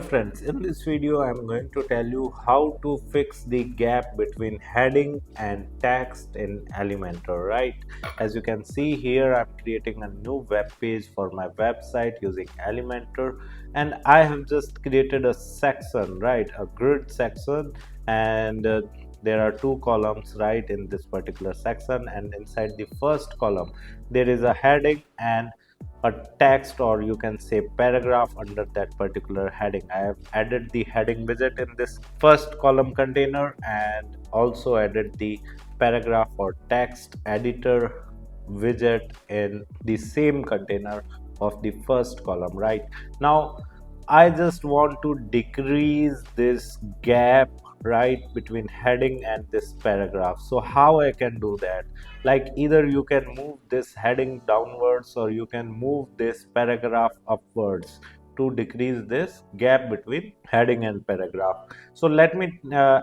friends, in this video I'm going to tell you how to fix the gap between heading and text in Elementor, right? As you can see here, I'm creating a new web page for my website using Elementor, and I have just created a section, right? A grid section, and there are two columns right in this particular section, and inside the first column there is a heading and a text, or you can say paragraph under that particular heading. I have added the heading widget in this first column container and also added the paragraph or text editor widget in the same container of the first column. Right now I just want to decrease this gap right between heading and this paragraph. So how I can do that? Like, either you can move this heading downwards or you can move this paragraph upwards to decrease this gap between heading and paragraph. So let me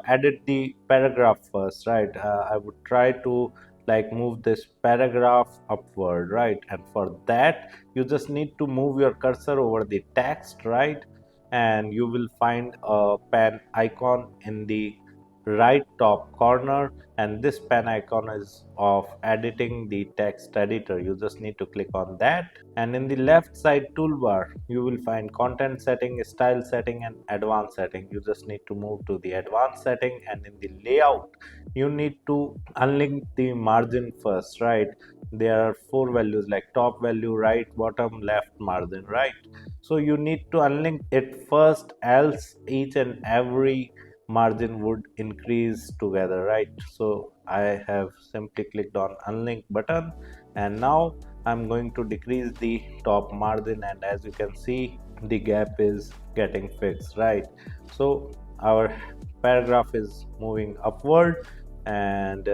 edit the paragraph first, right? I would try to like move this paragraph upward, right? And for that you just need to move your cursor over the text, right? And you will find a pen icon in the right top corner, and this pen icon is of editing the text editor. You just need to click on that, and in the left side toolbar you will find content setting, style setting, and advanced setting. You just need to move to the advanced setting, and in the layout you need to unlink the margin first, right? There are four values like top value, right, bottom, left margin, right? So you need to unlink it first, else each and every margin would increase together, right? So I have simply clicked on unlink button, and now I'm going to decrease the top margin, and as you can see the gap is getting fixed, right? So our paragraph is moving upward, and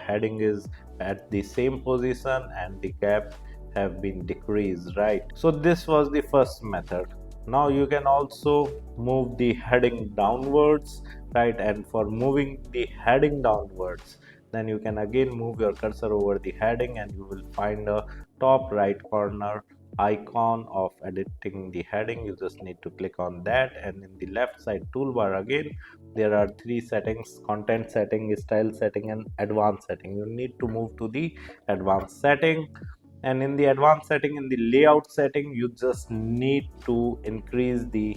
heading is at the same position and the gap have been decreased, right? So this was the first method. Now you can also move the heading downwards, right? And for moving the heading downwards, then you can again move your cursor over the heading, and you will find a top right corner icon of editing the heading. You just need to click on that, and in the left side toolbar again there are three settings: content setting, style setting, and advanced setting. You need to move to the advanced setting, and in the advanced setting, in the layout setting, you just need to increase the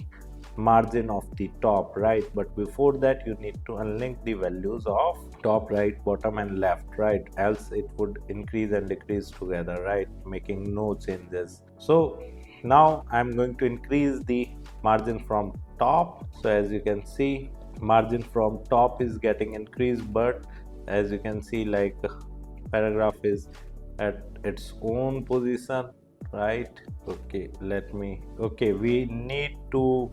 margin of the top, right? But before that you need to unlink the values of top, right, bottom, and left, right? Else it would increase and decrease together, right, making no changes. So now I'm going to increase the margin from top. So as you can see, margin from top is getting increased, but as you can see, like, paragraph is at its own position, right? Okay, we need to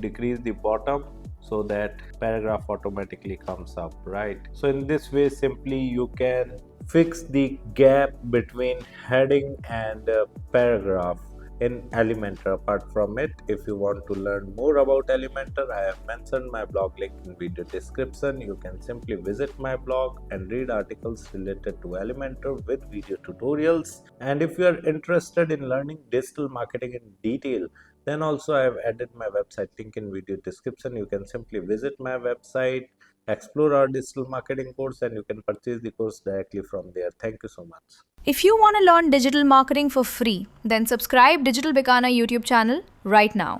decrease the bottom so that paragraph automatically comes up, right? So in this way simply you can fix the gap between heading and paragraph in Elementor. Apart from it, if you want to learn more about Elementor, I have mentioned my blog link in video description. You can simply visit my blog and read articles related to Elementor with video tutorials. And if you are interested in learning digital marketing in detail, then also I have added my website link in video description. You can simply visit my website, explore our digital marketing course, and you can purchase the course directly from there. Thank you so much. If you want to learn digital marketing for free, then subscribe Digital Bikana YouTube channel right now.